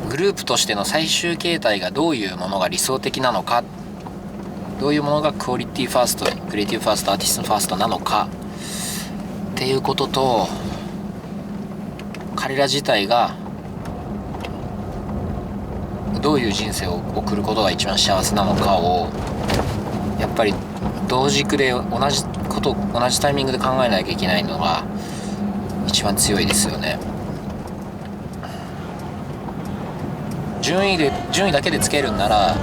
グループとしての最終形態がどういうものが理想的なのか、どういうものがクオリティファースト、クリエイティブファースト、アーティストファーストなのかっていうことと、彼ら自体がどういう人生を送ることが一番幸せなのかをやっぱり同軸で同じタイミングで考えなきゃいけないのが一番強いですよね。順位だけでつけるんなら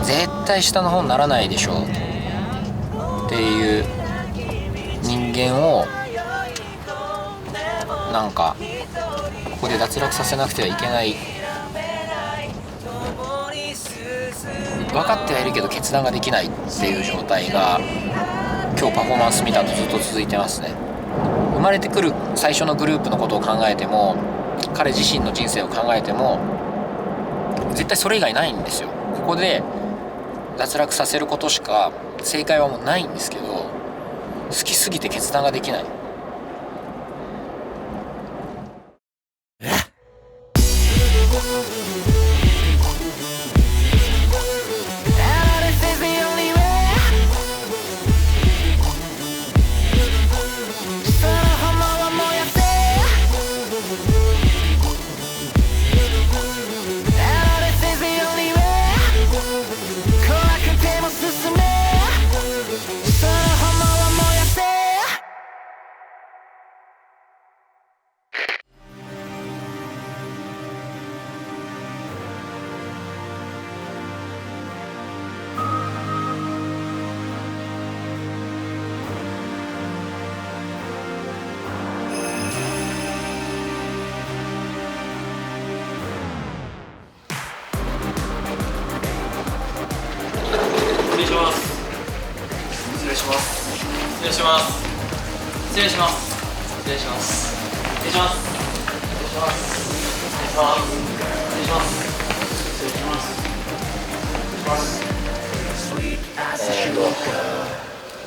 絶対下の方にならないでしょうっていう人間をなんかここで脱落させなくてはいけない、分かってはいるけど決断ができないっていう状態が今日パフォーマンス見たとずっと続いてますね。生まれてくる最初のグループのことを考えても、彼自身の人生を考えても絶対それ以外ないんですよ。ここで脱落させることしか正解はもうないんですけど、好きすぎて決断ができない。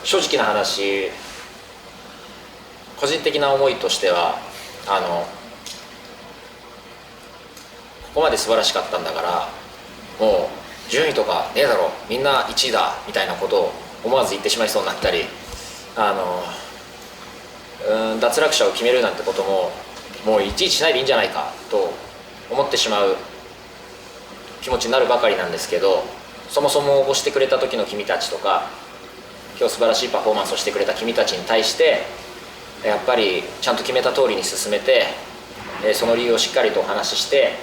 正直な話、個人的な思いとしてはここまで素晴らしかったんだからもう順位とかねえだろ、みんな1位だみたいなことを思わず言ってしまいそうになったり、脱落者を決めるなんてことももういちいちしないでいいんじゃないかと思ってしまう気持ちになるばかりなんですけど、そもそも応募してくれた時の君たちとか、今日素晴らしいパフォーマンスをしてくれた君たちに対してやっぱりちゃんと決めた通りに進めて、その理由をしっかりとお話しして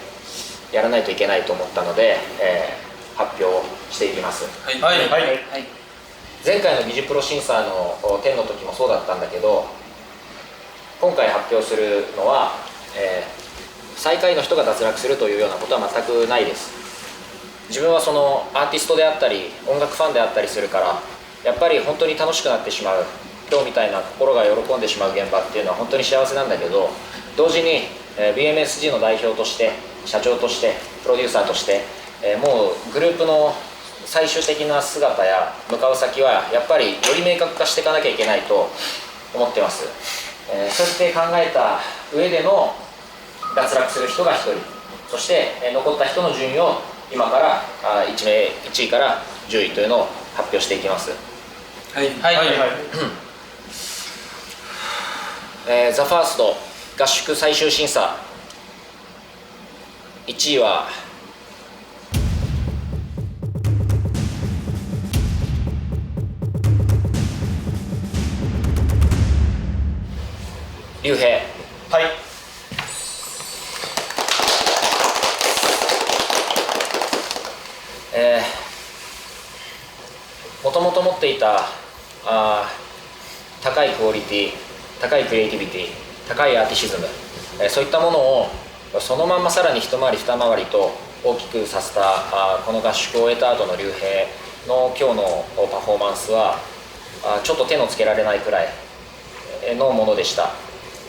やらないといけないと思ったので、発表していきます。はい、前回のビジプロ審査の10の時もそうだったんだけど、今回発表するのは、最下位の人が脱落するというようなことは全くないです。自分はそのアーティストであったり音楽ファンであったりするから、やっぱり本当に楽しくなってしまう、今日みたいな心が喜んでしまう現場っていうのは本当に幸せなんだけど、同時に BMSG の代表として社長としてプロデューサーとして、もうグループの最終的な姿や向かう先はやっぱりより明確化していかなきゃいけないと思ってます。そうやって考えた上での脱落する人が1人、そして、残った人の順位を今から1位から10位というのを発表していきます。ザ・ファースト合宿最終審査、1位は竜兵。もともと持っていた高いクオリティ、高いクリエイティビティ、高いアーティシズム、そういったものをそのまんまさらに一回り二回りと大きくさせたこの合宿を終えた後の竜兵の今日のパフォーマンスはちょっと手のつけられないくらいのものでした。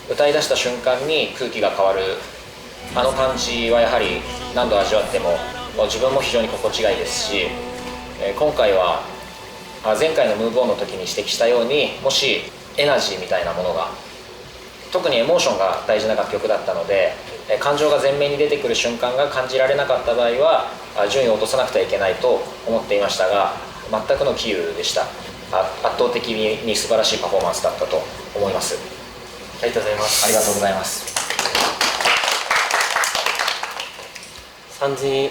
歌い出した瞬間に空気が変わるあの感じはやはり何度味わっても自分も非常に心地がいいですし、今回は前回のムーブオンの時に指摘したように、もしエナジーみたいなものが特にエモーションが大事な楽曲だったので、感情が前面に出てくる瞬間が感じられなかった場合は順位を落とさなくてはいけないと思っていましたが、全くの杞憂でした。圧倒的に素晴らしいパフォーマンスだったと思います。ありがとうございます。ありがとうございます。3次に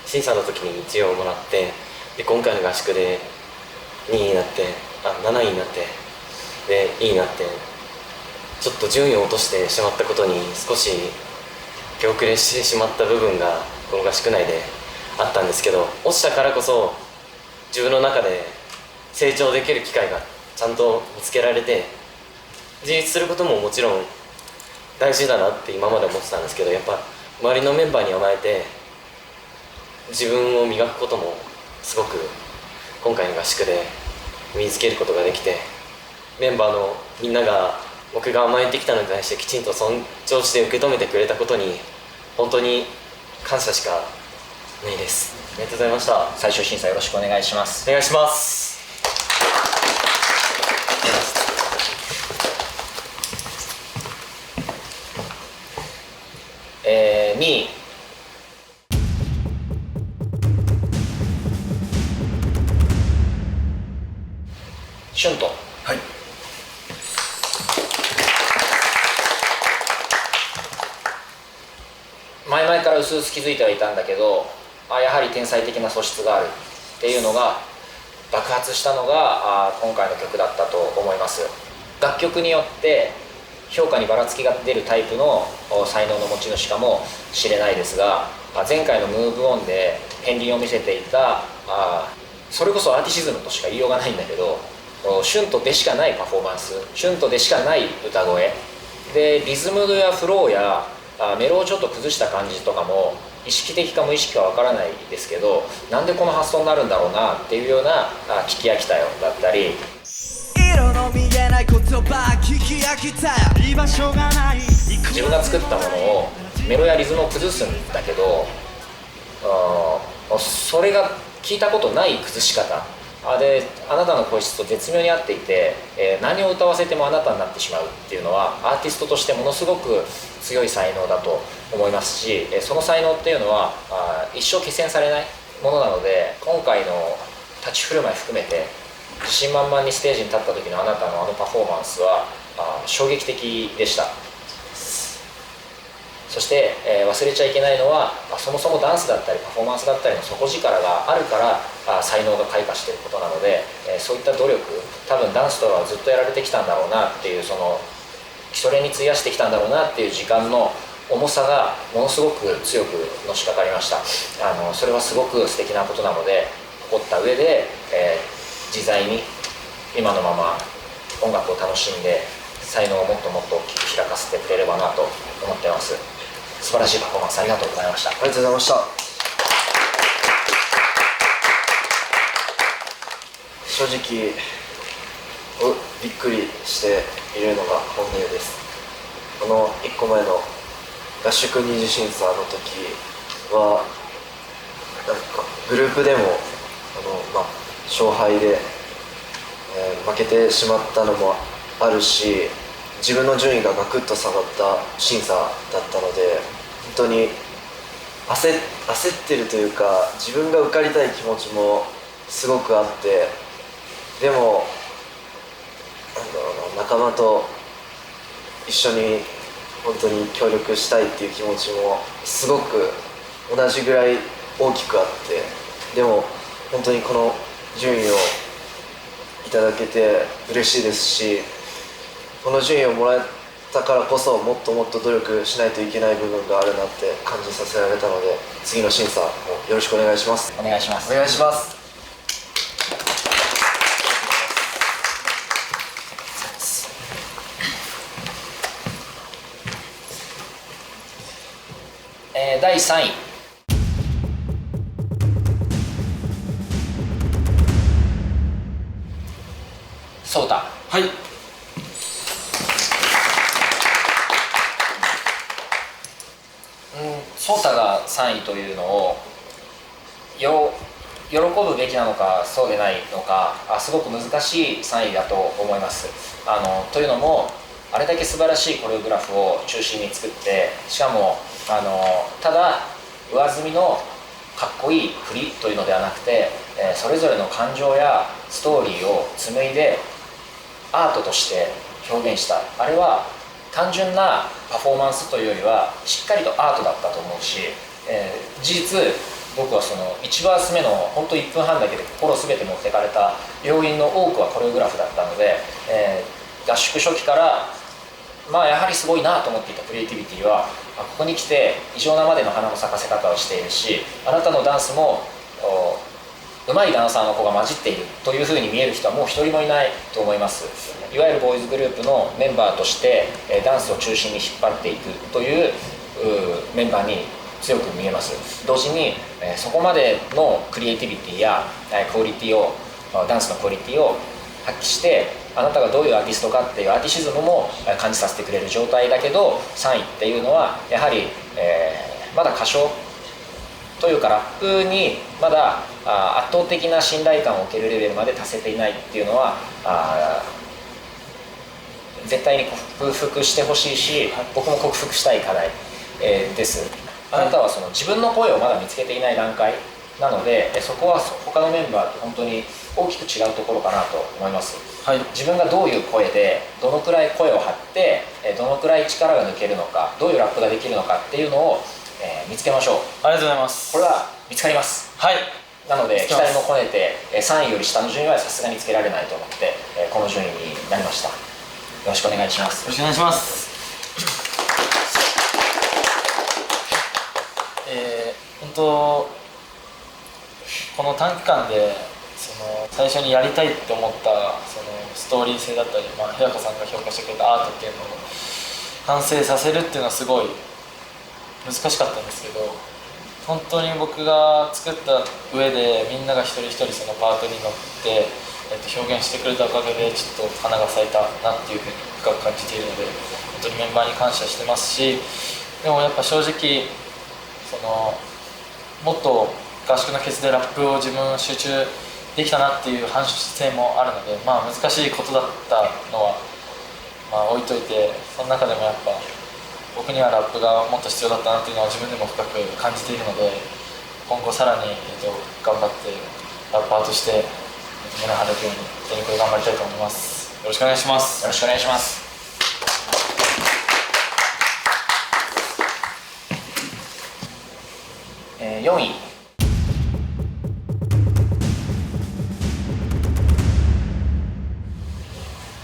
審査の時に1位をもらって、で今回の合宿で2位になって、7位になって、でいいなって、ちょっと順位を落としてしまったことに少し手遅れしてしまった部分がこの合宿内であったんですけど、落ちたからこそ自分の中で成長できる機会がちゃんと見つけられて、自立することももちろん大事だなって今まで思ってたんですけど、やっぱ周りのメンバーに甘えて自分を磨くこともすごく今回の合宿で身につけることができて、メンバーのみんなが僕が甘えてきたのに対してきちんと尊重して受け止めてくれたことに本当に感謝しかないです。ありがとうございました。最終審査よろしくお願いします。お願いします。2位シュント。はい。前々から薄々気づいてはいたんだけど、やはり天才的な素質があるっていうのが爆発したのが今回の曲だったと思います。楽曲によって評価にばらつきが出るタイプの才能の持ち主かもしれないですが、前回のムーブオンで片鱗を見せていたそれこそアーティシズムとしか言いようがないんだけど、シュントでしかないパフォーマンス、シュントでしかない歌声で、リズムやフローやメロをちょっと崩した感じとかも意識的か無意識かわからないですけど、なんでこの発想になるんだろうなっていうような聞き飽きたよだったり、色の見えない言葉聞き飽きた居場所がない、自分が作ったものをメロやリズムを崩すんだけど、それが聞いたことない崩し方で、あなたの声質と絶妙に合っていて、何を歌わせてもあなたになってしまうっていうのはアーティストとしてものすごく強い才能だと思いますし、その才能っていうのは一生消せされないものなので、今回の立ち振る舞い含めて自信満々にステージに立った時のあなたのパフォーマンスは衝撃的でした。そして、忘れちゃいけないのは、そもそもダンスだったりパフォーマンスだったりの底力があるから才能が開花していることなので、そういった努力、多分ダンスとはずっとやられてきたんだろうなっていう、基礎練に費やしてきたんだろうなっていう時間の重さがものすごく強くのしかかりました。それはすごく素敵なことなので、誇った上で、自在に今のまま音楽を楽しんで才能をもっともっと大きく開かせてくれればなと思ってます。素晴らしいパフォーマンスありがとうございました。ありがとうございました。正直びっくりしているのが本音です。この1個前の合宿二次審査の時はなんかグループでも勝敗で、負けてしまったのもあるし、自分の順位がガクッと下がった審査だったので、本当に焦ってるというか、自分が受かりたい気持ちもすごくあって、でもなんだろうな、仲間と一緒に本当に協力したいっていう気持ちもすごく同じぐらい大きくあって、でも本当にこの順位をいただけて嬉しいですし、この順位をもらえたからこそもっともっと努力しないといけない部分があるなって感じさせられたので、次の審査もよろしくお願いします。お願いします。お願いします。第3位ソータ。はい。ソータが3位というのを喜ぶべきなのかそうでないのか、すごく難しい3位だと思います。というのもあれだけ素晴らしいコレオグラフを中心に作って、しかもただ上積みのかっこいい振りというのではなくて、それぞれの感情やストーリーを紡いでアートとして表現した。あれは単純なパフォーマンスというよりはしっかりとアートだったと思うし、事実僕はその1バース目の本当1分半だけで心全て持ってかれた要因の多くはコレオグラフだったので、合宿初期からやはりすごいなと思っていたクリエイティビティはここに来て異常なまでの花の咲かせ方をしているし、あなたのダンスも上手いダンサーの子が混じっているというふうに見える人はもう一人もいないと思います。いわゆるボーイズグループのメンバーとしてダンスを中心に引っ張っていくというメンバーに強く見えます。同時にそこまでのクリエイティビティやクオリティを、ダンスのクオリティを発揮して、あなたがどういうアーティストかっていうアーティシズムも感じさせてくれる状態だけど、3位っていうのはやはり、まだ歌唱というかラップにまだ圧倒的な信頼感を受けるレベルまで達せていないっていうのは絶対に克服してほしいし、僕も克服したい課題、です。あなたはその自分の声をまだ見つけていない段階なので、そこは他のメンバーと本当に大きく違うところかなと思います。はい、自分がどういう声でどのくらい声を張ってどのくらい力が抜けるのか、どういうラップができるのかっていうのを見つけましょう。ありがとうございます。これは見つかります。はい、なので期待も込めて3位より下の順位はさすがにつけられないと思ってこの順位になりました。よろしくお願いします。よろしくお願いします。本当この短期間で最初にやりたいって思ったストーリー性だったり、日高さんが評価してくれたアートっていうのを完成させるっていうのはすごい難しかったんですけど、本当に僕が作った上でみんなが一人一人そのパートに乗って、表現してくれたおかげでちょっと花が咲いたなっていうふうに深く感じているので、本当にメンバーに感謝してますし、でもやっぱ正直もっと合宿のケツでラップを自分集中できたなっていう反省性もあるので、難しいことだったのは、置いといて、その中でもやっぱ僕にはラップがもっと必要だったなっていうのは自分でも深く感じているので、今後さらに、頑張ってラッパーとして胸張れるように全力で頑張りたいと思います。よろしくお願いします。よろしくお願いします。4位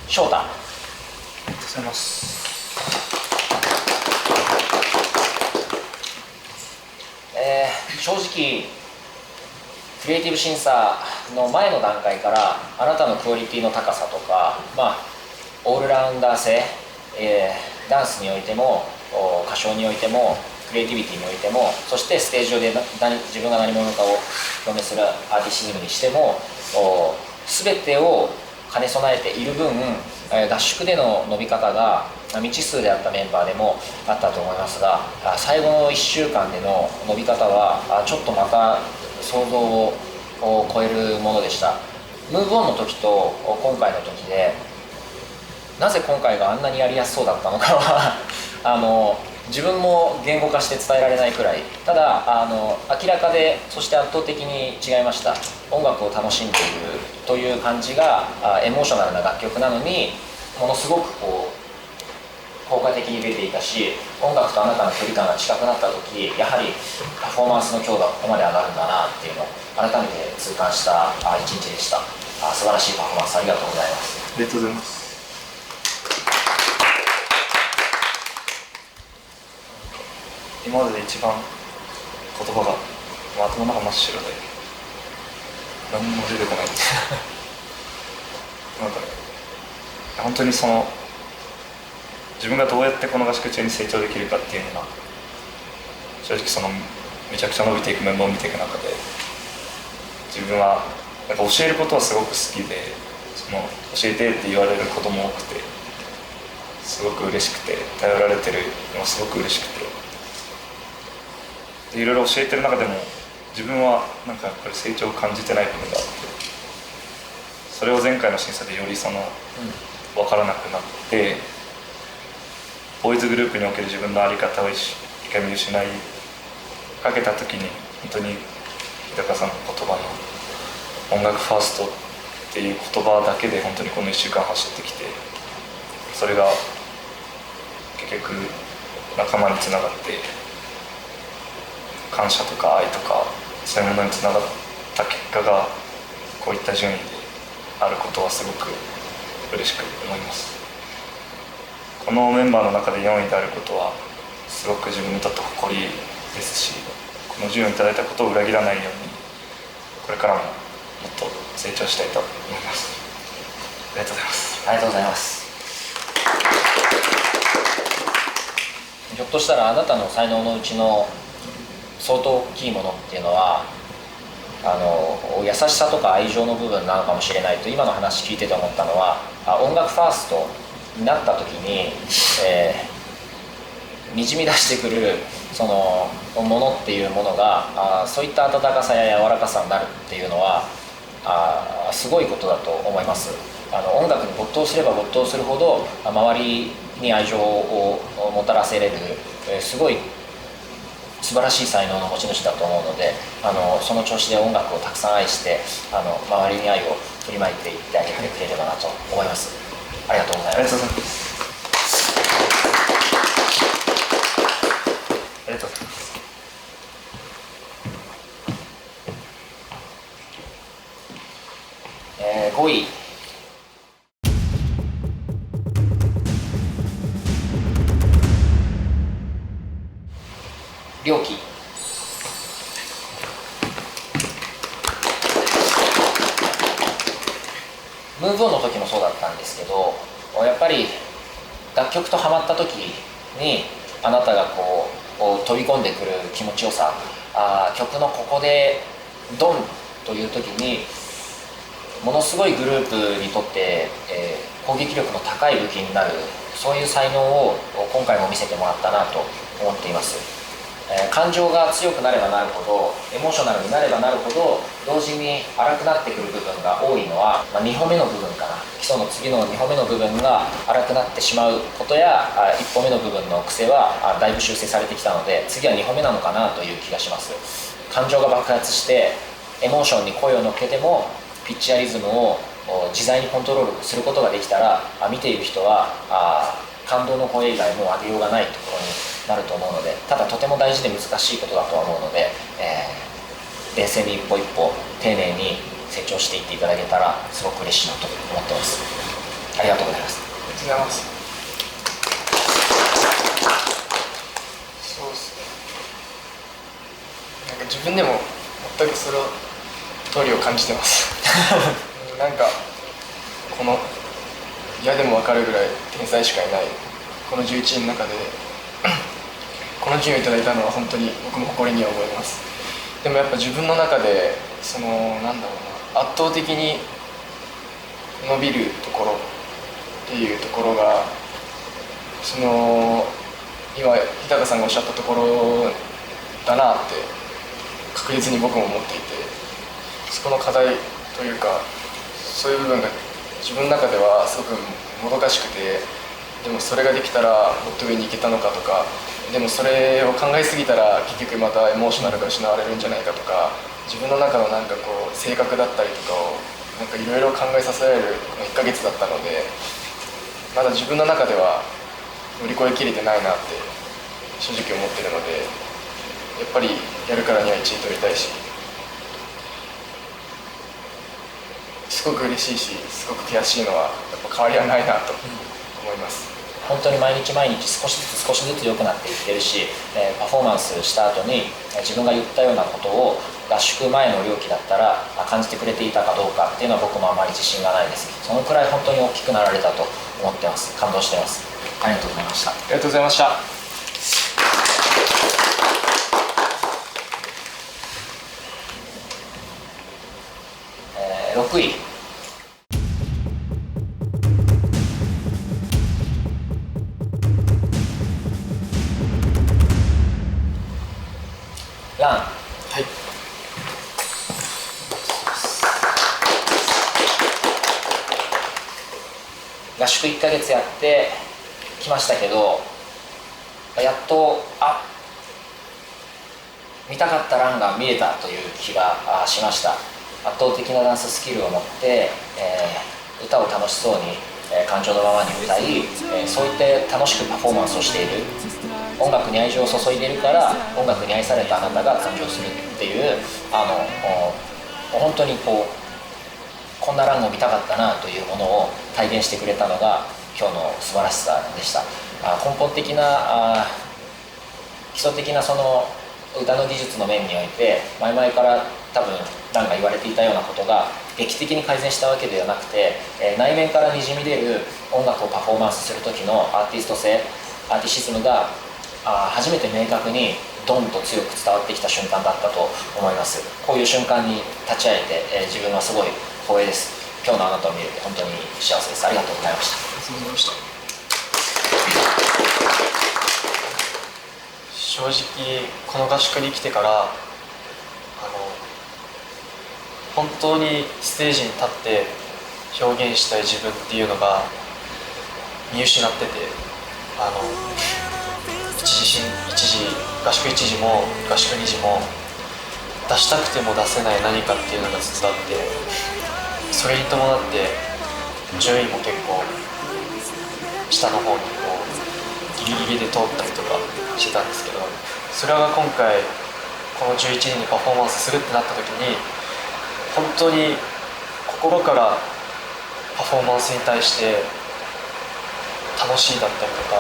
翔太。ありがとうございます。正直クリエイティブ審査の前の段階からあなたのクオリティの高さとか、オールラウンダー性、ダンスにおいても歌唱においてもクリエイティビティにおいても、そしてステージ上で自分が何者かを表明するアーティシズムにしても全てを兼ね備えている分、合宿での伸び方が未知数であったメンバーでもあったと思いますが、最後の1週間での伸び方はちょっとまた想像を超えるものでした。ムーブオンの時と今回の時でなぜ今回があんなにやりやすそうだったのかは自分も言語化して伝えられないくらい、ただ明らかでそして圧倒的に違いました。音楽を楽しんでいるという感じがエモーショナルな楽曲なのにものすごく効果的に出ていたし、音楽とあなたの距離感が近くなった時、やはりパフォーマンスの強度がここまで上がるんだなっていうのを改めて痛感した一日でした。素晴らしいパフォーマンスありがとうございます。ありがとうございます。今までで一番言葉が頭の中真っ白で何も出てこないなんか本当に自分がどうやってこの合宿中に成長できるかっていうのが正直めちゃくちゃ伸びていくメンバーを見ていく中で、自分はなんか教えることはすごく好きで、教えてって言われることも多くてすごく嬉しくて、頼られてるのもすごく嬉しくて、いろいろ教えてる中でも自分はなんかやっぱり成長を感じてない部分があって、それを前回の審査でより分からなくなって、ボーイズグループにおける自分の在り方を一回見失いかけた時に、本当に日高さんの言葉の音楽ファーストっていう言葉だけで本当にこの1週間走ってきて、それが結局仲間につながって感謝とか愛とかそういうものにつながった結果がこういった順位であることはすごく嬉しく思います。このメンバーの中で4位であることはすごく自分にとって誇りですし、この順位をいただいたことを裏切らないようにこれからももっと成長したいと思います。ありがとうございます。ありがとうございます。ひょっとしたらあなたの才能のうちの相当大きいものっていうのは優しさとか愛情の部分なのかもしれないと今の話聞いてて思ったのは、音楽ファーストになった時に、にじみ出してくるそのものっていうものがそういった温かさや柔らかさになるっていうのはすごいことだと思います。音楽に没頭すれば没頭するほど周りに愛情をもたらせれるすごい素晴らしい才能の持ち主だと思うので、その調子で音楽をたくさん愛して周りに愛を振りまいていってあげてくれればなと思います。ありがとうございます。ありがとうございます。ありがとうございます。5位良樹。ムーブオンの時もそうだったんですけど、やっぱり楽曲とハマった時にあなたがこう飛び込んでくる気持ちよさ、曲のここでドンという時にものすごいグループにとって、攻撃力の高い武器になる、そういう才能を今回も見せてもらったなと思っています。感情が強くなればなるほど、エモーショナルになればなるほど同時に荒くなってくる部分が多いのは、2歩目の部分かな、基礎の次の2歩目の部分が荒くなってしまうことや1歩目の部分の癖はだいぶ修正されてきたので、次は2歩目なのかなという気がします。感情が爆発してエモーションに声を乗っけてもピッチやリズムを自在にコントロールすることができたら、見ている人は感動の声以外も上げようがないところになると思うので、ただとても大事で難しいことだとは思うので、冷静に一歩一歩丁寧に成長していっていただけたらすごく嬉しいなと思ってます。ありがとうございます。ありがとうございます。そうですね、なんか自分でも全くその通りを感じてますなんかこの嫌でも分かるぐらい天才しかいないこの11人の中でこの順位をいただいたのは本当に僕も誇りには思います。でもやっぱ自分の中でそのなんだろうな、圧倒的に伸びるところっていうところが、その今日高さんがおっしゃったところだなって確実に僕も思っていて、そこの課題というかそういう部分が自分の中ではすごくもどかしくて、でもそれができたらもっと上に行けたのかとか、でもそれを考えすぎたら結局またエモーショナルが失われるんじゃないかとか、自分の中のなんかこう性格だったりとかをなんかいろいろ考えさせられるこの1ヶ月だったので、まだ自分の中では乗り越えきれてないなって正直思ってるので、やっぱりやるからには1位取りたいし、すごく嬉しいしすごく悔しいのはやっぱ変わりはないなと思います。本当に毎日毎日少しずつ少しずつ良くなっていってるし、パフォーマンスした後に自分が言ったようなことを合宿前の良樹だったら感じてくれていたかどうかっていうのは僕もあまり自信がないです。そのくらい本当に大きくなられたと思ってます。感動してます。ありがとうございました。ありがとうございました。6位ラン。はい。合宿1ヶ月やってきましたけど、やっと見たかったランが見えたという気がしました。圧倒的なダンススキルを持って、歌を楽しそうに、感情のままに歌い、そういって楽しくパフォーマンスをしている、音楽に愛情を注いでいるから音楽に愛されたあなたが誕生するっていう本当にこんなランを見たかったなというものを体現してくれたのが今日の素晴らしさでした。根本的な基礎的なその歌の技術の面において前々から多分ランが言われていたようなことが劇的に改善したわけではなくて、内面からにじみ出る音楽をパフォーマンスする時のアーティスト性、アーティシズムが初めて明確にドンと強く伝わってきた瞬間だったと思います。こういう瞬間に立ち会えて、自分はすごい光栄です。今日のあなたを見れて本当に幸せです。ありがとうございました。ありがとうございました。正直この合宿に来てから本当にステージに立って表現したい自分っていうのが見失ってて、合宿1時も合宿2時も出したくても出せない何かっていうのがずっとあって、それに伴って順位も結構下の方にギリギリで通ったりとかしてたんですけど、それが今回この11人にパフォーマンスするってなった時に本当に心からパフォーマンスに対して楽しいだったりとか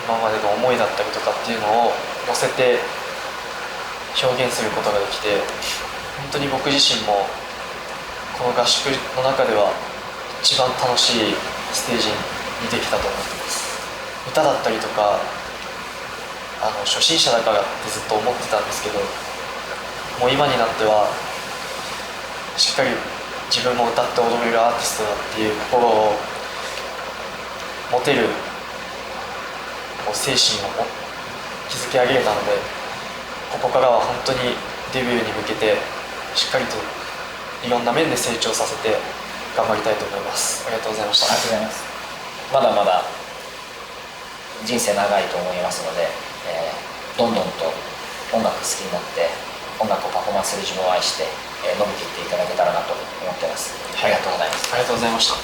今までの思いだったりとかっていうのを乗せて表現することができて、本当に僕自身もこの合宿の中では一番楽しいステージにできたと思ってます。歌だったりとか初心者だからってずっと思ってたんですけど、もう今になってはしっかり自分も歌って踊れるアーティストだっていう心を持てる精神を築き上げれたので、ここからは本当にデビューに向けてしっかりといろんな面で成長させて頑張りたいと思います。ありがとうございました。ありがとうございます。まだまだ人生長いと思いますので、どんどんと音楽好きになって音楽をパフォーマンスする自分を愛して、伸びていっていただけたらなと思っています。ありがとうございます。ありがとうございました。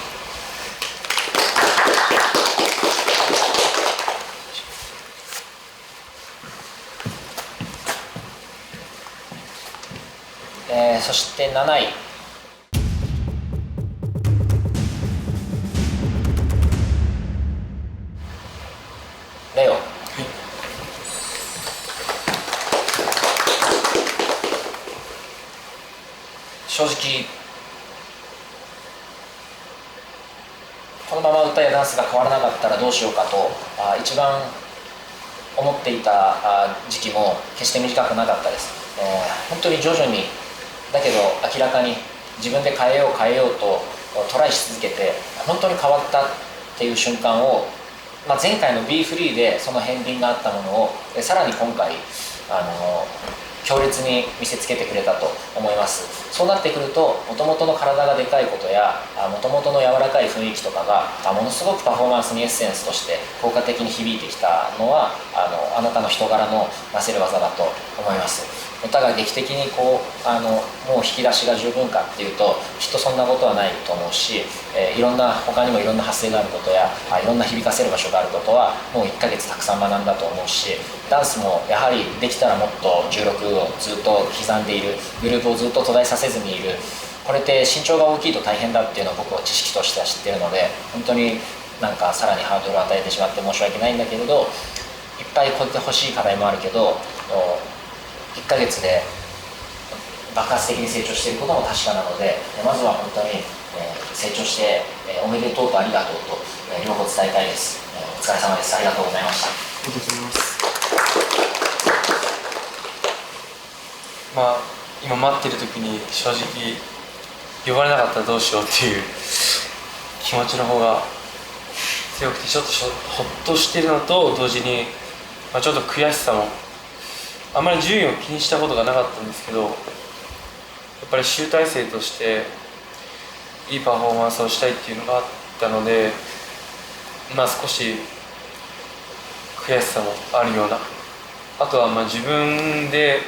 そして7位、レオ、正直このまま歌やダンスが変わらなかったらどうしようかと一番思っていた時期も決して短くなかったです。本当に徐々にだけど明らかに自分で変えようとトライし続けて本当に変わったっていう瞬間を、前回の B フリーでその片鱗があったものをさらに今回強烈に見せつけてくれたと思います。そうなってくるともともとの体がでかいことやもともとの柔らかい雰囲気とかがものすごくパフォーマンスにエッセンスとして効果的に響いてきたのはあなたの人柄のなせる技だと思います。歌が劇的にもう引き出しが十分かっていうときっとそんなことはないと思うし、他にもいろんな発声があることやいろんな響かせる場所があることはもう1ヶ月たくさん学んだと思うし、ダンスもやはりできたらもっと16をずっと刻んでいる、グループをずっと途絶えさせずにいる、これって身長が大きいと大変だっていうのを僕は知識としては知ってるので、本当にさらにハードルを与えてしまって申し訳ないんだけれど、いっぱい超えてほしい課題もあるけど1ヶ月で爆発的に成長していることも確かなので、まずは本当に成長しておめでとうとありがとうと両方伝えたいです。お疲れ様です。ありがとうございました。ありがとうございます。今待ってる時に正直呼ばれなかったらどうしようっていう気持ちの方が強くて、ちょっとほっとしてるのと同時に、ちょっと悔しさも、あまり順位を気にしたことがなかったんですけど、やっぱり集大成としていいパフォーマンスをしたいっていうのがあったので、少し悔しさもあるような、あとは自分で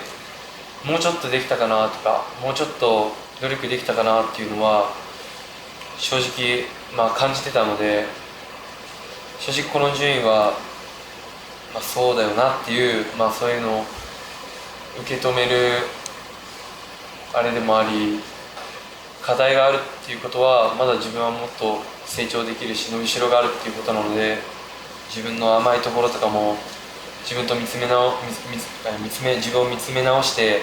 もうちょっとできたかなとか、もうちょっと努力できたかなっていうのは正直感じてたので、正直この順位は、そうだよなっていう、そういうのを受け止めるあれでもあり、課題があるっていうことはまだ自分はもっと成長できるし伸びしろがあるっていうことなので、自分の甘いところとかも自分を見つめ直して、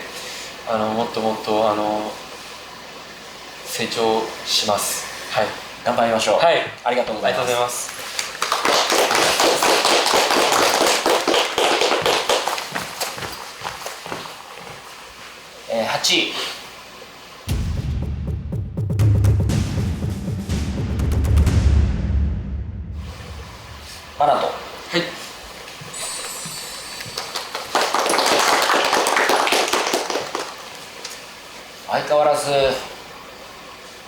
もっともっと成長します。はい、頑張りましょう。はい、ありがとうございます。ありがとうございます。8位、マナト。はい、相変わらず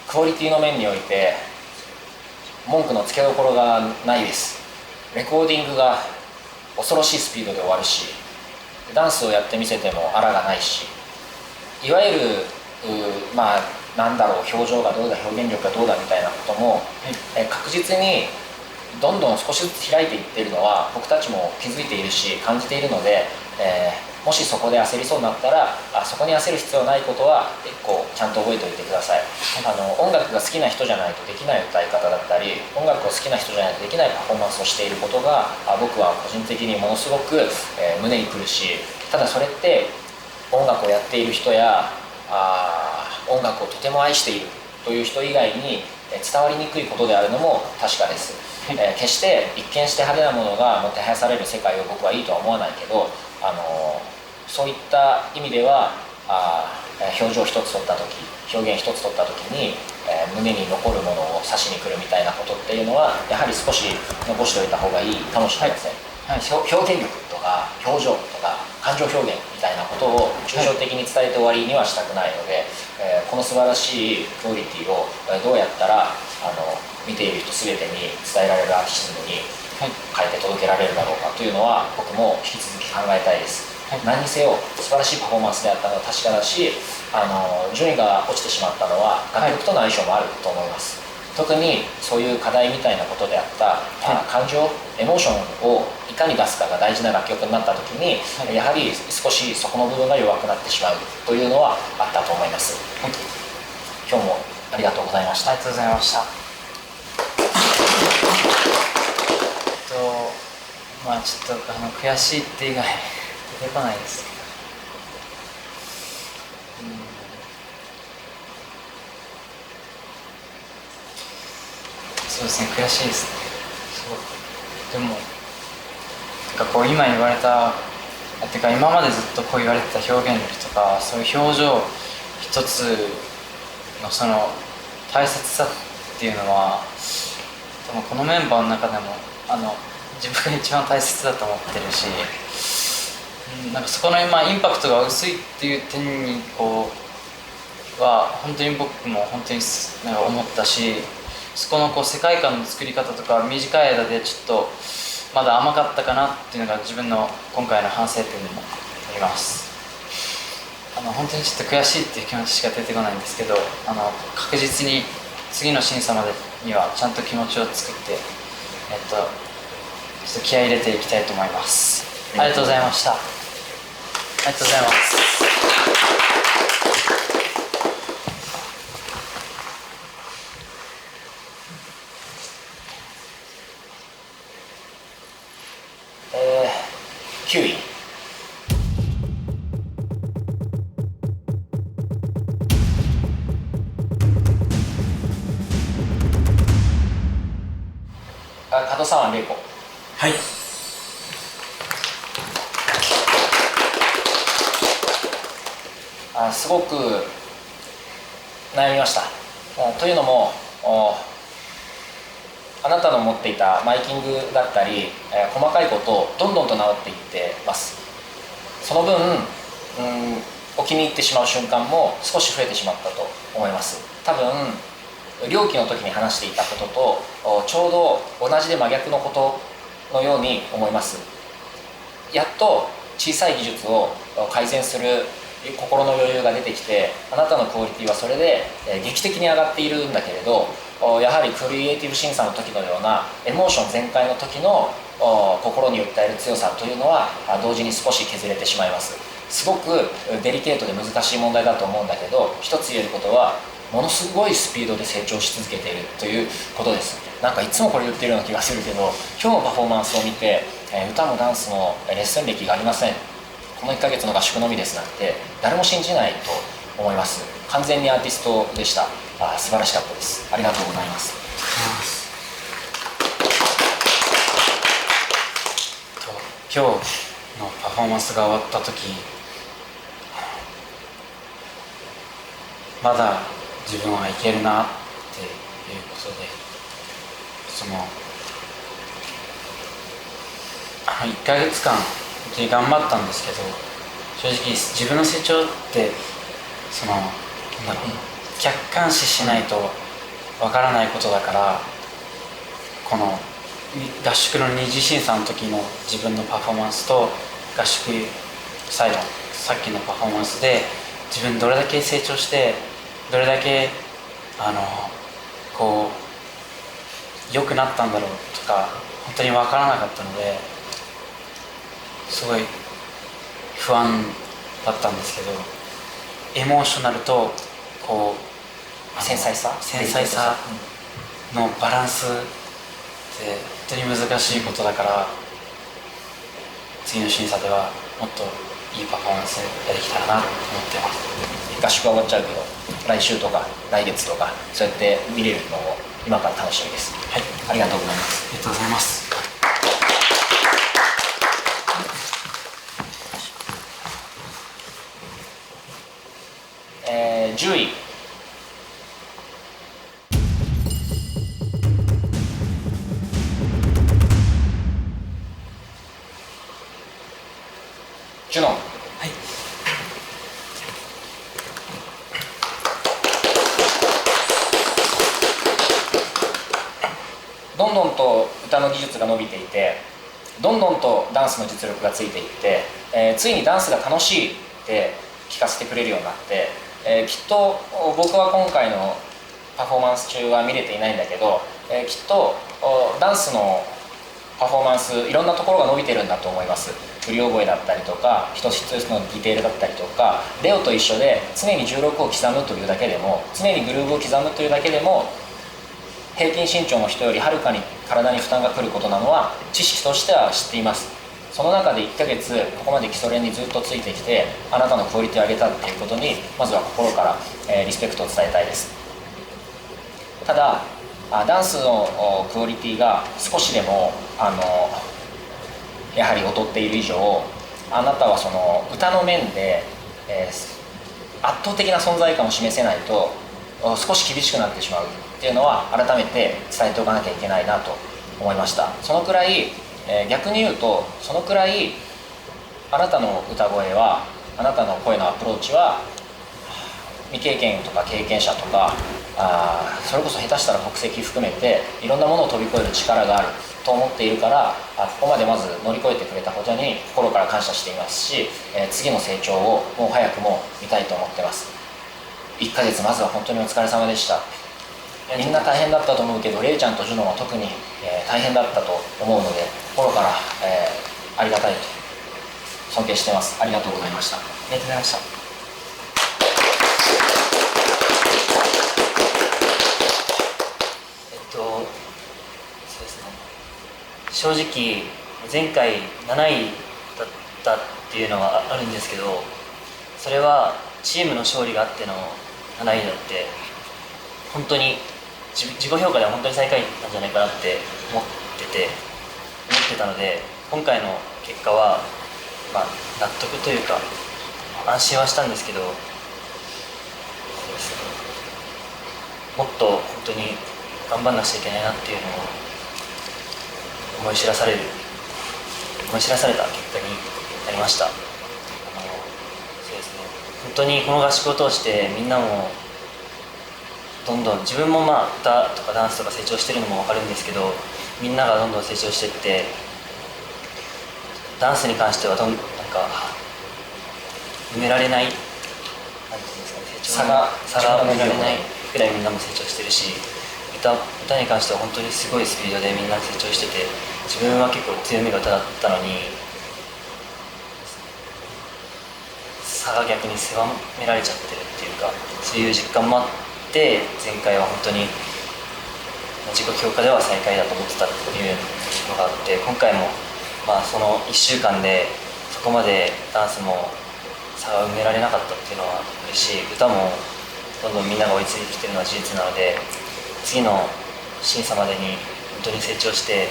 クオリティの面において文句のつけどころがないです。レコーディングが恐ろしいスピードで終わるし、ダンスをやってみせてもあらがないし、いわゆる表情がどうだ、表現力がどうだみたいなことも、確実にどんどん少しずつ開いていっているのは僕たちも気づいているし感じているので、もしそこで焦りそうになったらそこに焦る必要ないことは1個ちゃんと覚えておいてください。音楽が好きな人じゃないとできない歌い方だったり、音楽を好きな人じゃないとできないパフォーマンスをしていることが僕は個人的にものすごく、胸にくるし、ただそれって音楽をやっている人や音楽をとても愛しているという人以外に伝わりにくいことであるのも確かです。決して一見して派手なものがもてはやされる世界を僕はいいとは思わないけど、そういった意味では表情一つ取った時、表現一つ取った時に、胸に残るものを刺しに来るみたいなことっていうのはやはり少し残しておいた方がいいかもしれません。表現力とか表情とか感情表現みたいなことを抽象的に伝えて終わりにはしたくないので、この素晴らしいクオリティをどうやったら見ている人全てに伝えられるアーティシズムに変えて届けられるだろうかというのは僕も引き続き考えたいです。何にせよ素晴らしいパフォーマンスであったのは確かだし、順位が落ちてしまったのは楽曲との相性もあると思います。特にそういう課題みたいなことであった、感情、エモーションをいかに出すかが大事な楽曲になった時に、やはり少しそこの部分が弱くなってしまうというのはあったと思います。今日もありがとうございました。ありがとうございました。ちょっと悔しいって以外出てこないですけど、そうですね、悔しいですね。でも今言われた今までずっと言われてた表現力とか、そういう表情一つのその大切さっていうのは多分このメンバーの中でも自分が一番大切だと思ってるし、そこのインパクトが薄いっていう点には本当に僕も本当に思ったし、そこの世界観の作り方とか短い間でちょっとまだ甘かったかなっていうのが自分の今回の反省点にもあります。本当にちょっと悔しいっていう気持ちしか出てこないんですけど、確実に次の審査までにはちゃんと気持ちを作ってちょっと気合い入れていきたいと思います。ありがとうございました。ありがとうございます。9位、門沢玲子。はい。すごく悩みました。というのもあなたの持っていたマイキングだったり、細かいことをどんどんと直っていってます。その分、お気に入ってしまう瞬間も少し増えてしまったと思います。多分猟奇の時に話していたこととちょうど同じで真逆のことのように思います。やっと小さい技術を改善する心の余裕が出てきて、あなたのクオリティはそれで劇的に上がっているんだけれど、やはりクリエイティブ審査の時のようなエモーション全開の時の心に訴える強さというのは同時に少し削れてしまいます。すごくデリケートで難しい問題だと思うんだけど、一つ言えることはものすごいスピードで成長し続けているということです。なんかいつもこれ言ってるような気がするけど、今日のパフォーマンスを見て歌もダンスのレッスン歴がありません、この1ヶ月の合宿のみですなんて誰も信じないと思います。完全にアーティストでした。素晴らしかったです。ありがとうございます。今日のパフォーマンスが終わった時、まだ自分はいけるなっていうことで、1ヶ月間本当に頑張ったんですけど、正直自分の成長って客観視しないとわからないことだから、この合宿の二次審査の時の自分のパフォーマンスと合宿最後さっきのパフォーマンスで自分どれだけ成長してどれだけ良くなったんだろうとか本当に分からなかったので、すごい不安だったんですけど、エモーショナルと繊細さのバランスって本当に難しいことだから、次の審査ではもっといいパフォーマンスができたらなと思ってます。合宿は終わっちゃうけど、来週とか来月とかそうやって見れるのを今から楽しみです。はい、ありがとうございます。ありがとうございます。10位ジュノン。どんどんと歌の技術が伸びていて、どんどんとダンスの実力がついていって、ついにダンスが楽しいって聞かせてくれるようになって、きっと僕は今回のパフォーマンス中は見れていないんだけど、きっとダンスのパフォーマンスいろんなところが伸びてるんだと思います。振り覚えだったりとか一つ一つのディテールだったりとか、レオと一緒で常に16を刻むというだけでも、常にグルーヴを刻むというだけでも平均身長の人よりはるかに体に負担がくることなのは知識としては知っています。その中で1ヶ月ここまで基礎練にずっとついてきて、あなたのクオリティを上げたっていうことにまずは心から、リスペクトを伝えたいです。ただダンスのクオリティが少しでもやはり劣っている以上、あなたはその歌の面で、圧倒的な存在感を示せないと少し厳しくなってしまうっていうのは改めて伝えておかなきゃいけないなと思いました。そのくらい、逆に言うとそのくらいあなたの歌声は、あなたの声のアプローチは未経験とか経験者とかそれこそ下手したら国籍含めていろんなものを飛び越える力があると思っているから、ここまでまず乗り越えてくれたことに心から感謝していますし、次の成長をもう早くも見たいと思ってます。1ヶ月まずは本当にお疲れ様でした。みんな大変だったと思うけど、レイちゃんとジュノは特に、大変だったと思うので、心から、ありがたいと尊敬してます。ありがとうございました。ありがとうございました。そうですね、正直前回7位だったっていうのはあるんですけど、それはチームの勝利があっての7位だって、本当に自己評価では本当に最下位なんじゃないかなって思ってたので、今回の結果は、納得というか安心はしたんですけど、そうですね、もっと本当に頑張んなくちゃいけないなっていうのを思い知らされた結果になりました。そうですね、本当にこの合宿を通してみんなもどんどん、自分も歌とかダンスとか成長してるのも分かるんですけど、みんながどんどん成長していって、ダンスに関してはなんか埋められない、なんていうんですかね、差が埋められないくらいみんなも成長してるし、歌に関しては本当にすごいスピードでみんな成長してて、自分は結構強みが歌だったのに差が逆に狭められちゃってるっていうか、そういう実感もあって、前回は本当に自己評価では最下位だと思ってたっていうのがあって、今回もその1週間でそこまでダンスも差が埋められなかったっていうのは嬉しい。歌もどんどんみんなが追いついてきてるのは事実なので、次の審査までに本当に成長して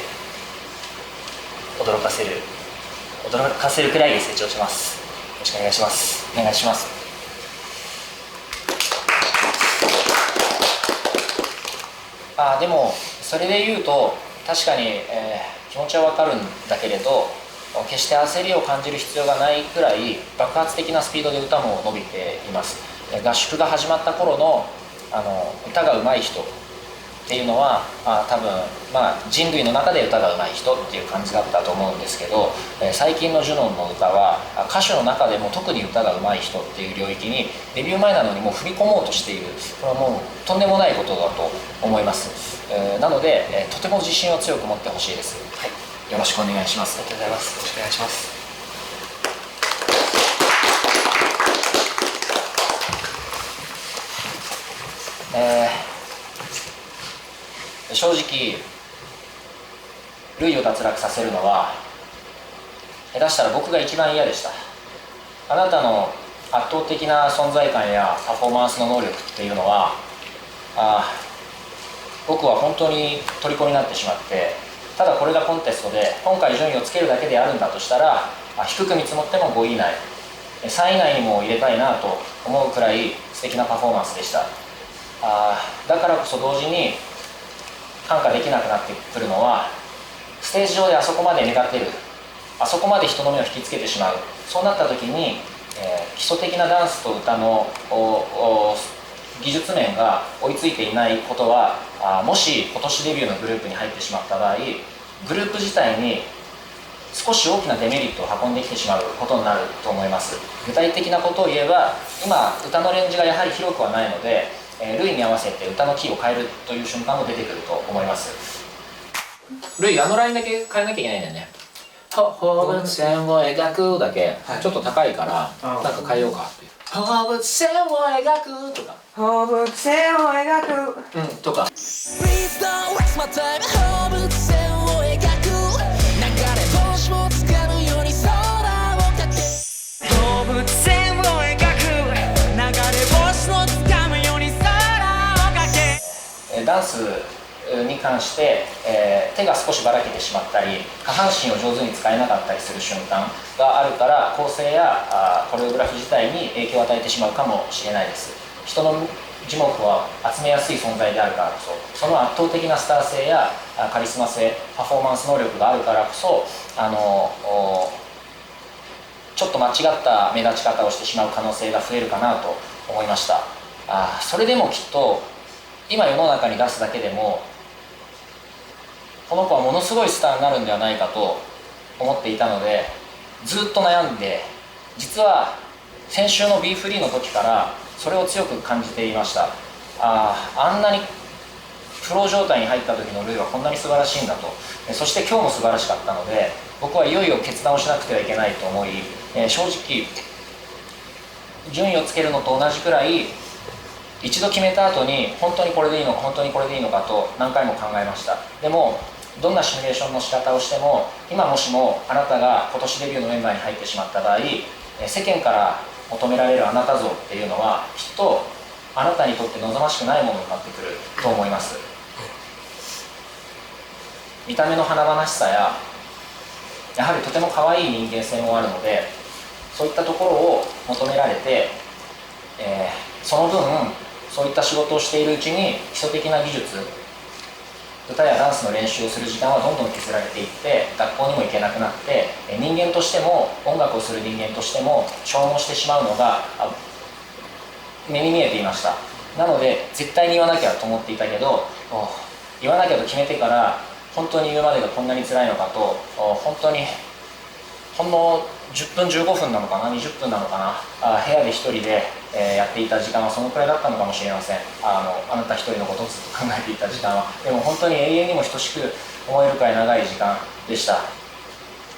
驚かせるくらい成長します。よろしくお願いします。お願いします。でもそれで言うと確かに、気持ちは分かるんだけれど、決して焦りを感じる必要がないくらい爆発的なスピードで歌も伸びています。合宿が始まった頃の歌が上手い人っていうのは多分、人類の中で歌が上手い人っていう感じだったと思うんですけど、最近のジュノンの歌は歌手の中でも特に歌が上手い人っていう領域にデビュー前なのにもう踏み込もうとしている。これはもうとんでもないことだと思います。なので、とても自信を強く持ってほしいです。はい、よろしくお願いします。ありがとうございます。よろしくお願いします。正直塁を脱落させるのは下手したら僕が一番嫌でした。あなたの圧倒的な存在感やパフォーマンスの能力っていうのは僕は本当に虜になってしまって、ただこれがコンテストで今回順位をつけるだけであるんだとしたら低く見積もっても5位以内3位以内にも入れたいなと思うくらい素敵なパフォーマンスでした。だからこそ同時に感化できなくなってくるのは、ステージ上であそこまで目立てる、あそこまで人の目を引きつけてしまう、そうなった時に、基礎的なダンスと歌の技術面が追いついていないことはもし今年デビューのグループに入ってしまった場合、グループ自体に少し大きなデメリットを運んできてしまうことになると思います。具体的なことを言えば、今歌のレンジがやはり広くはないので、類に合わせて歌のキーを変えるという瞬間も出てくると思います。類ラインだけ変えなきゃいけないんだよね。放物線を描くだけ、ちょっと高いからなんか変えようかっていう。放物線を描くとか、放物線を描くとか。 Please don't waste my time 放物線を描く流れ星もつかむように空をかけ、放物線を描く流れ星のつかむように空をかけ。ダンスに関して、手が少しばらけてしまったり下半身を上手に使えなかったりする瞬間があるから、構成やコレオグラフ自体に影響を与えてしまうかもしれないです。人の耳目は集めやすい存在であるからこそ、その圧倒的なスター性やカリスマ性、パフォーマンス能力があるからこそちょっと間違った目立ち方をしてしまう可能性が増えるかなと思いました。それでもきっと今世の中に出すだけでもこの子はものすごいスターになるんではないかと思っていたので、ずっと悩んで、実は先週の B フリーの時からそれを強く感じていました。あんなにプロ状態に入った時のルイはこんなに素晴らしいんだと。そして今日も素晴らしかったので、僕はいよいよ決断をしなくてはいけないと思い、正直順位をつけるのと同じくらい一度決めた後に本当にこれでいいのか本当にこれでいいのかと何回も考えました。でもどんなシミュレーションの仕方をしても、今もしもあなたが今年デビューのメンバーに入ってしまった場合、世間から求められるあなた像っていうのはきっとあなたにとって望ましくないものになってくると思います。見た目の華々しさややはりとても可愛い人間性もあるので、そういったところを求められて、その分そういった仕事をしているうちに基礎的な技術、歌やダンスの練習をする時間はどんどん削られていって、学校にも行けなくなって、人間としても音楽をする人間としても消耗してしまうのが目に見えていました。なので絶対に言わなきゃと思っていたけど、言わなきゃと決めてから本当に言うまでがこんなに辛いのかと本ほんの10分15分なのかな、20分なのかな、部屋で一人で、やっていた時間はそのくらいだったのかもしれません。あなた一人のことをずっと考えていた時間は。でも本当に永遠にも等しく思えるくらい長い時間でした。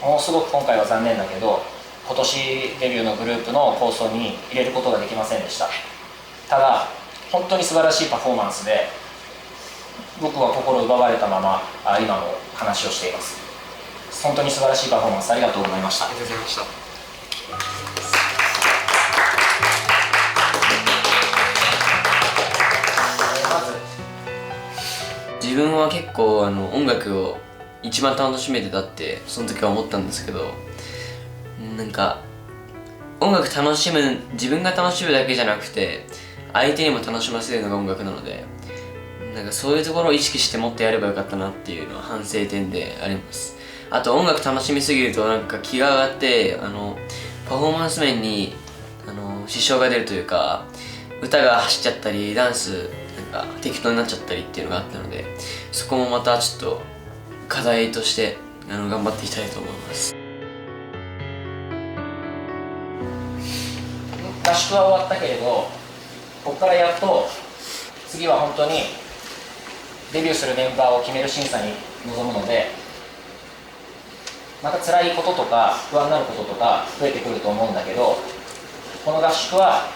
ものすごく今回は残念だけど、今年デビューのグループの構想に入れることができませんでした。ただ本当に素晴らしいパフォーマンスで、僕は心奪われたまま今も話をしています。本当に素晴らしいパフォーマンスありがとうございました。ありがとうございました。自分は結構音楽を一番楽しめてたってその時は思ったんですけど、なんか音楽楽しむ、自分が楽しむだけじゃなくて相手にも楽しませるのが音楽なので、なんかそういうところを意識してもっとやればよかったなっていうのは反省点であります。あと音楽楽しみすぎるとなんか気が上がってパフォーマンス面に支障が出るというか、歌が走っちゃったりダンスなんか適当になっちゃったりっていうのがあったので、そこもまたちょっと課題として頑張っていきたいと思います。合宿は終わったけれど、ここからやっと次は本当にデビューするメンバーを決める審査に臨むので、また辛いこととか不安になることとか増えてくると思うんだけど、この合宿は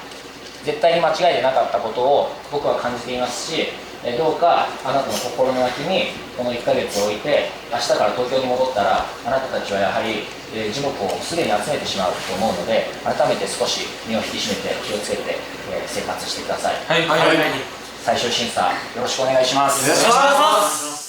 絶対に間違いでなかったことを僕は感じていますし、どうかあなたの心の脇にこの1ヶ月を置いて、明日から東京に戻ったらあなたたちはやはり樹木をすでに集めてしまうと思うので、改めて少し身を引き締めて気をつけて生活してください。はい、はい、最終審査よろしくお願いします。よろしくお願いします。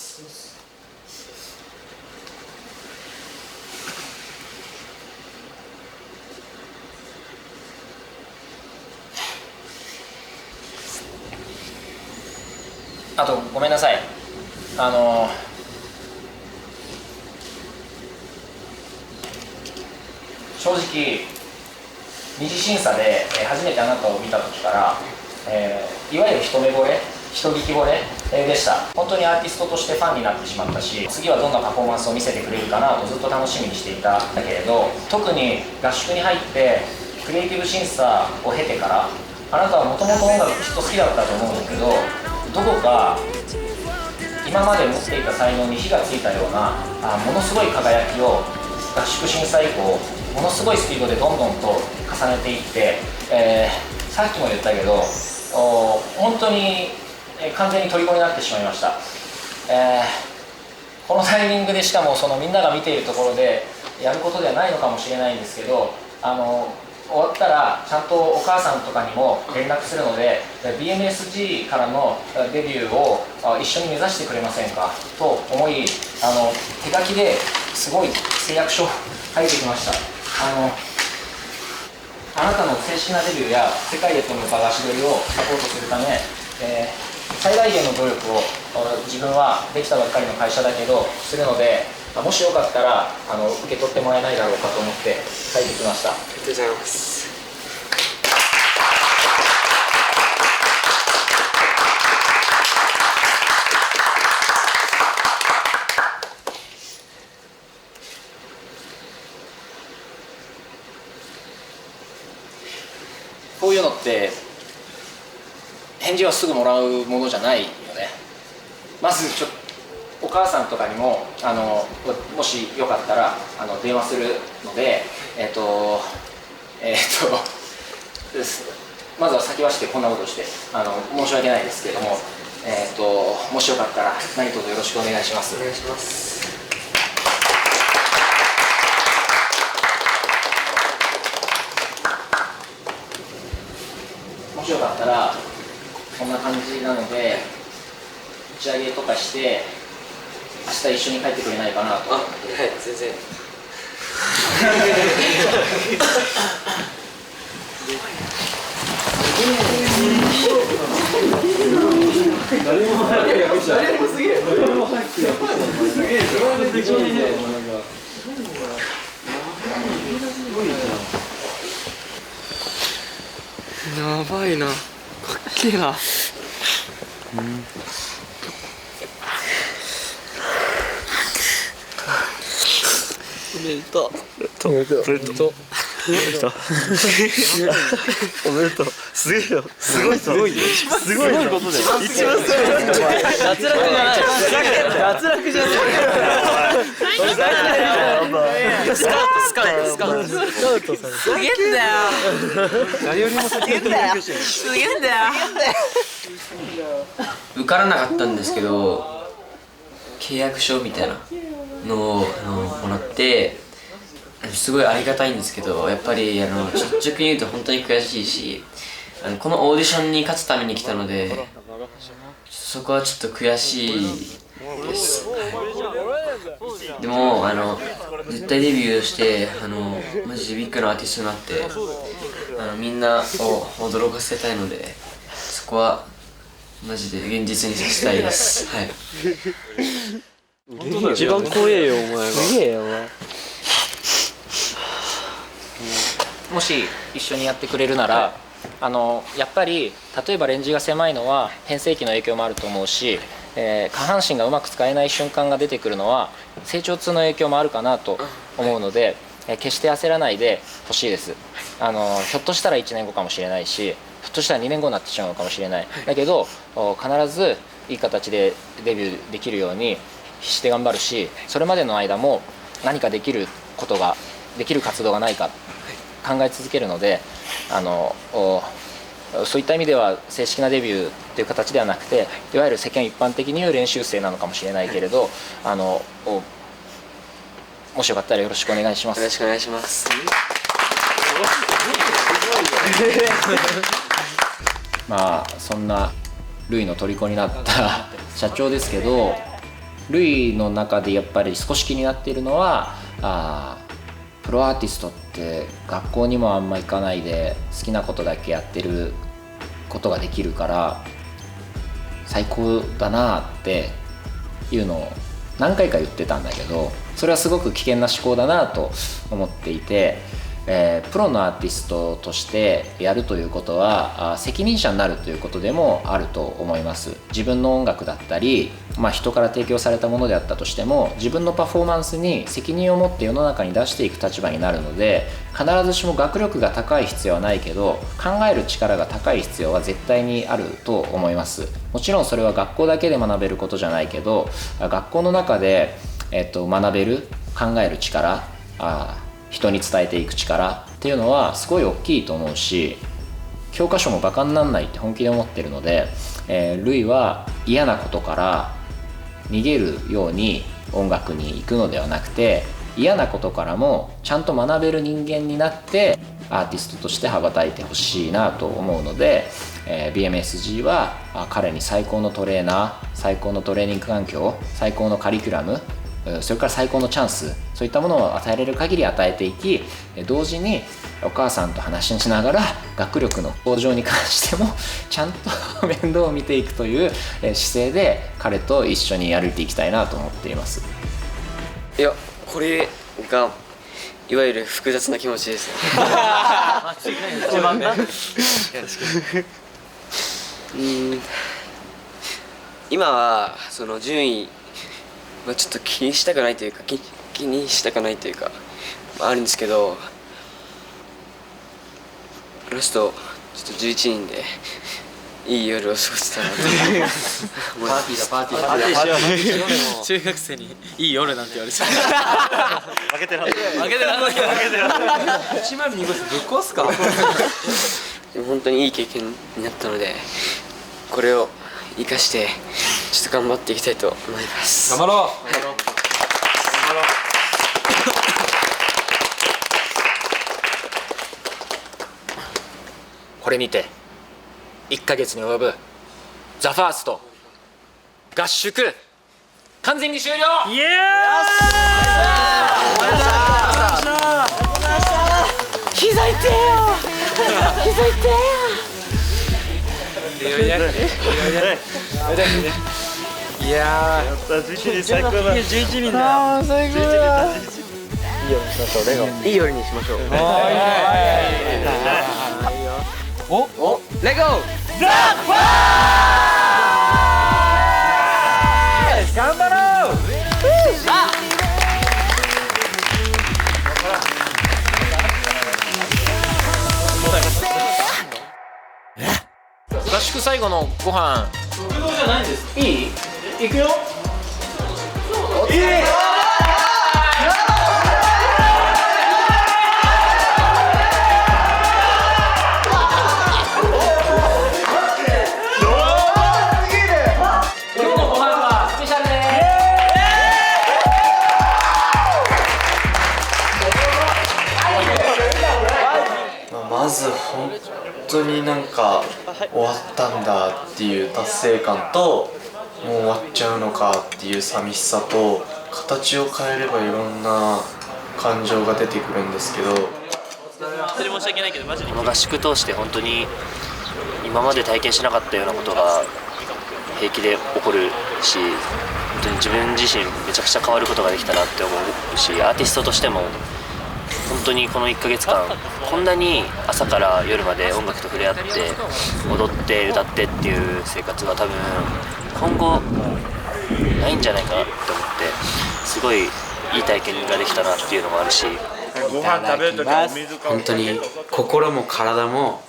あとごめんなさい、正直二次審査で初めてあなたを見た時から、いわゆる一目惚れ、一聞き惚れでした。本当にアーティストとしてファンになってしまったし、次はどんなパフォーマンスを見せてくれるかなとずっと楽しみにしていたんだけれど、特に合宿に入ってクリエイティブ審査を経てから、あなたはもともと音楽きっと好きだったと思うんだけど、どこか今まで持っていた才能に火がついたようなものすごい輝きを合宿審査以降ものすごいスピードでどんどんと重ねていって、さっきも言ったけど本当に完全に虜になってしまいました。このタイミングでしかもそのみんなが見ているところでやることではないのかもしれないんですけど、終わったらちゃんとお母さんとかにも連絡するので BMSG からのデビューを一緒に目指してくれませんかと思い、手書きですごい誓約書を書いてきました。あなたの正式なデビューや世界へと向かう足取りをサポートするため、最大限の努力を自分はできたばっかりの会社だけどするので、もしよかったら受け取ってもらえないだろうかと思って書いてきました。ありがとうございます。こういうのって返事はすぐもらうものじゃないよね。まずお母さんとかにももしよかったら電話するので、まずは先走ってこんなことして申し訳ないですけれども、もしよかったら何卒よろしくお願いします。お願いします。もしよかったらこんな感じなので打ち上げとかして明日一緒に帰ってくれないかなと。はい、全然。やばいな、かっけえな。でとう。おめでとう。おめでとう。すげえよ。すごいぞ。すごいことだよ。一番すごい。脱落じゃない。脱落じゃない。スカウトされる。すげえんだよ。誰よりも先にすげえんだよ。受からなかったんですけど、契約書みたいなのをもらって、すごいありがたいんですけど、やっぱり率直に言うと本当に悔しいし、このオーディションに勝つために来たので、そこはちょっと悔しいです。でも絶対デビューしてマジでビッグなアーティストになってみんなを驚かせたいので、そこはマジで現実にさせたいです。はい。一番怖えよお前が。すげえよお前。もし一緒にやってくれるなら、やっぱり例えばレンジが狭いのは変声期の影響もあると思うし、下半身がうまく使えない瞬間が出てくるのは成長痛の影響もあるかなと思うので、決して焦らないでほしいです。ひょっとしたら1年後かもしれないし、ひょっとしたら2年後になってしまうかもしれない。だけど必ずいい形でデビューできるように必死で頑張るし、それまでの間も何かできることができる活動がないか考え続けるので、そういった意味では正式なデビューという形ではなくて、いわゆる世間一般的に言う練習生なのかもしれないけれど、もしよかったらよろしくお願いします。よろしくお願いします。まあそんなルイの虜になった社長ですけど、ルイの中でやっぱり少し気になっているのは、プロアーティストって学校にもあんま行かないで好きなことだけやってることができるから最高だなっていうのを何回か言ってたんだけど、それはすごく危険な思考だなと思っていて、プロのアーティストとしてやるということは責任者になるということでもあると思います。自分の音楽だったり、人から提供されたものであったとしても、自分のパフォーマンスに責任を持って世の中に出していく立場になるので、必ずしも学力が高い必要はないけど考える力が高い必要は絶対にあると思います。もちろんそれは学校だけで学べることじゃないけど、学校の中で、学べる考える力、人に伝えていく力っていうのはすごい大きいと思うし、教科書もバカにならないって本気で思ってるので、ルイは嫌なことから逃げるように音楽に行くのではなくて、嫌なことからもちゃんと学べる人間になってアーティストとして羽ばたいてほしいなと思うので、BMSG は彼に最高のトレーナー、最高のトレーニング環境、最高のカリキュラム、それから最高のチャンス、そういったものを与えれる限り与えていき、同時にお母さんと話しながら学力の向上に関してもちゃんと面倒を見ていくという姿勢で彼と一緒に歩いていきたいなと思っています。いや、これがいわゆる複雑な気持ちですね。一番な。今はその順位はちょっと気にしたくないというか、気にしたくないというか、あるんですけど、ラストちょっと11人でいい夜を過ごせたらと思います。パーティー中学生にいい夜なんて言われちゃう。負けてらんない。102号室ぶっ壊すか。でも本当にいい経験になったので、これを生かしてちょっと頑張っていきたいと思います。頑張ろう。これにて1ヶ月に及ぶTHEFIRST合宿完全に終了。イエーイ。膝痛えよ。膝痛えよ。いややった、11人最高だ。11人だ。最高だ。いい夜にしましょう。おレゴー。頑張ろう。宿最後のご飯食堂じゃないんです。いい？行くよ。今日のご飯はスペシャルです。まず本当になんか終わったんだっていう達成感と、もう終わっちゃうのかっていう寂しさと、形を変えればいろんな感情が出てくるんですけど、この合宿通して本当に今まで体験しなかったようなことが平気で起こるし、本当に自分自身めちゃくちゃ変わることができたなって思うし、アーティストとしても本当にこの1ヶ月間こんなに朝から夜まで音楽と触れ合って踊って歌ってっていう生活は多分今後ないんじゃないかなって思って、すごいいい体験ができたなっていうのもあるし、ご飯食べるときは水か本当に心も体も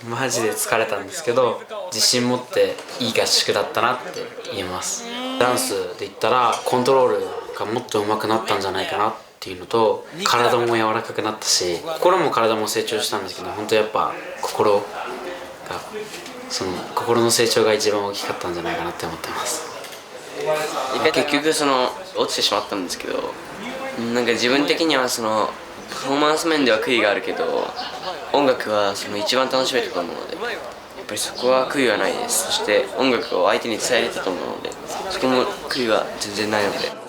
マジで疲れたんですけど、自信持っていい合宿だったなって言えます。ダンスで言ったらコントロールがもっと上手くなったんじゃないかなっていうのと、体も柔らかくなったし心も体も成長したんですけど、本当やっぱ心の成長が一番大きかったんじゃないかなって思ってます。結局落ちてしまったんですけど、なんか自分的にはパフォーマンス面では悔いがあるけど、音楽は一番楽しめたと思うので、やっぱりそこは悔いはないです。そして音楽を相手に伝えれたと思うので、そこも悔いは全然ないので。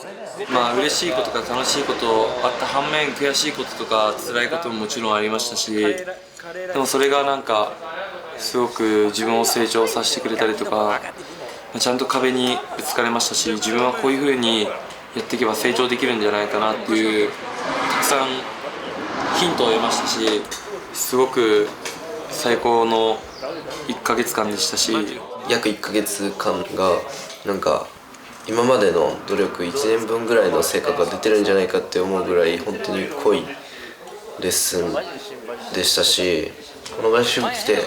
嬉しいことか楽しいことあった反面、悔しいこととか辛いことももちろんありましたし、でもそれがなんかすごく自分を成長させてくれたりとか、ちゃんと壁にぶつかれましたし、自分はこういう風にやっていけば成長できるんじゃないかなっていうたくさんヒントを得ましたし、すごく最高の1ヶ月間でしたし、約1ヶ月間がなんか今までの努力1年分ぐらいの成果が出てるんじゃないかって思うぐらい本当に濃いレッスンでしたし、この合宿来て、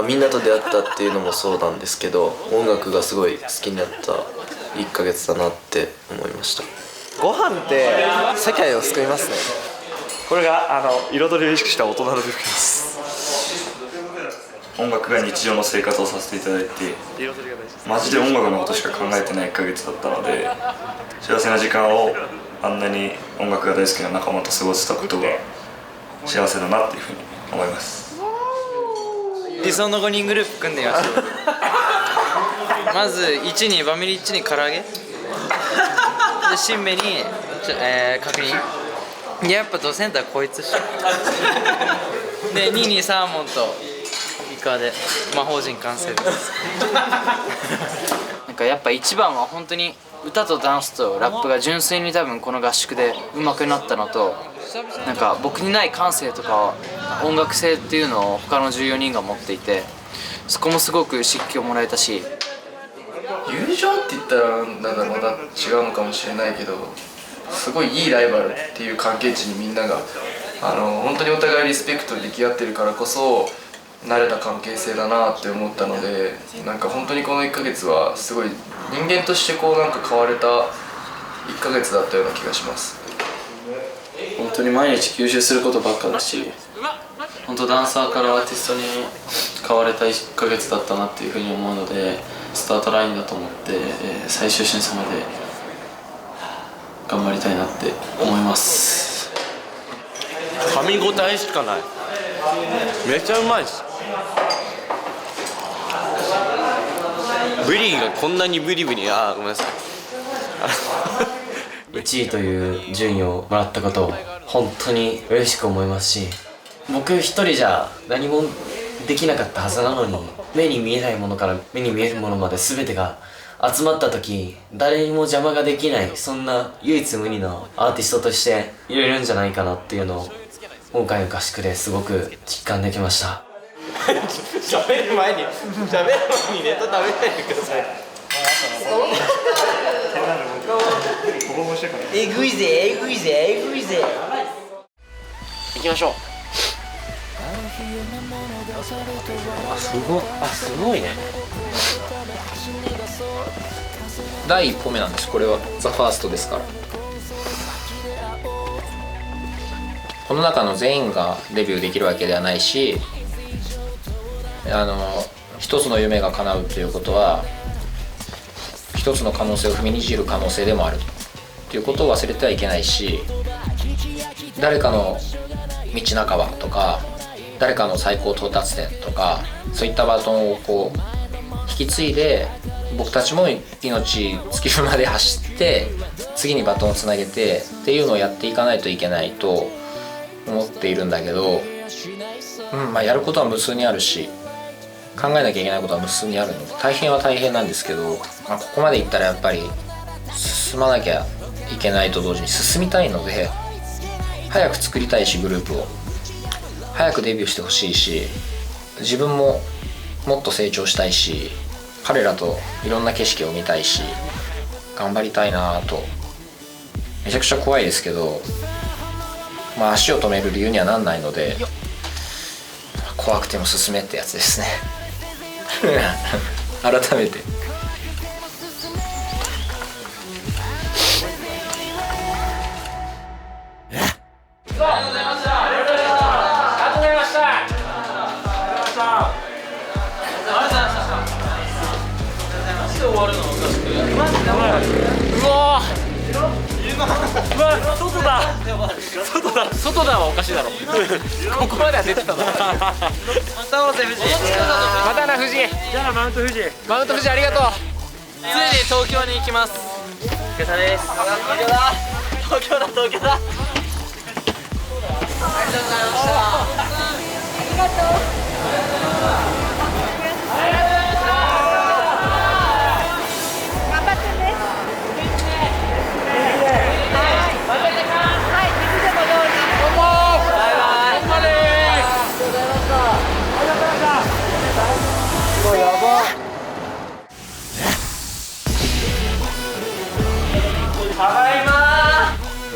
みんなと出会ったっていうのもそうなんですけど、音楽がすごい好きになった1ヶ月だなって思いました。ご飯って世界を救いますね。これが彩りを意識した大人の部分です。音楽が日常の生活をさせていただいて、マジで音楽のことしか考えてない1ヶ月だったので、幸せな時間をあんなに音楽が大好きな仲間と過ごせたことが幸せだなっていうふうに思います。理想の5人グループ組んでみましょう。まず1にバミリ1に唐揚げで、シンメに確認で、やっぱドセンターこいつっしょで2にサーモンとイカで魔法陣完成ですなんかやっぱ一番は本当に歌とダンスとラップが純粋に多分この合宿で上手くなったのと、なんか僕にない感性とか音楽性っていうのを他の14人が持っていて、そこもすごく刺激をもらえたし、友情って言ったらなんだろうな、違うのかもしれないけど、すごいいいライバルっていう関係値にみんなが本当にお互いリスペクトでき合ってるからこそ慣れた関係性だなって思ったので、なんか本当にこの1ヶ月はすごい人間としてなんか変われた1ヶ月だったような気がします。本当に毎日吸収することばっかだし、本当ダンサーからアーティストに変われた1ヶ月だったなっていうふうに思うので、スタートラインだと思って、最終審査まで頑張りたいなって思います。噛み応えしかない。めっちゃうまいです。ブリがこんなにブリごめんなさい1位という順位をもらったことを本当に嬉しく思いますし、僕一人じゃ何もできなかったはずなのに、目に見えないものから目に見えるものまで全てが集まった時、誰にも邪魔ができない、そんな唯一無二のアーティストとしていれるんじゃないかなっていうのを今回の合宿ですごく実感できました喋る前にネタ食べないでくださいえぐいぜえぐいぜえぐいぜ。行きましょう。すごいね。第一歩目なんです。これはザ・ファーストですから。この中の全員がデビューできるわけではないし、一つの夢が叶うということは一つの可能性を踏みにじる可能性でもあるということを忘れてはいけないし、誰かの道半ばとか誰かの最高到達点とか、そういったバトンをこう引き継いで、僕たちも命尽きるまで走って次にバトンをつなげてっていうのをやっていかないといけないと思っているんだけど、やることは無数にあるし考えなきゃいけないことは無数にあるので大変は大変なんですけど、ここまでいったらやっぱり進まなきゃいけないと同時に進みたいので、早く作りたいし、グループを早くデビューしてほしいし、自分ももっと成長したいし、彼らといろんな景色を見たいし、頑張りたいなと。めちゃくちゃ怖いですけど、足を止める理由にはなんないので、怖くても進めってやつですね改めて外だはおかしいだろここまでは出てたのまたおせ富士、またな富士。じゃあマウント富士ありがとう。ついに東京に行きます。お疲れ様です。東京だありがとうございました。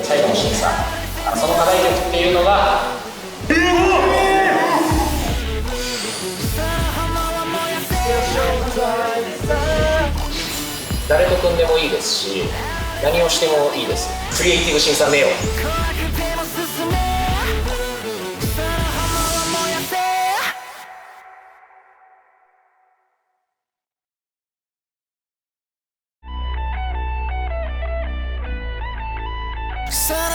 最後の審査、その課題曲っていうのが誰と組んでもいいですし、何をしてもいいです。クリエイティブ審査ネオ。さら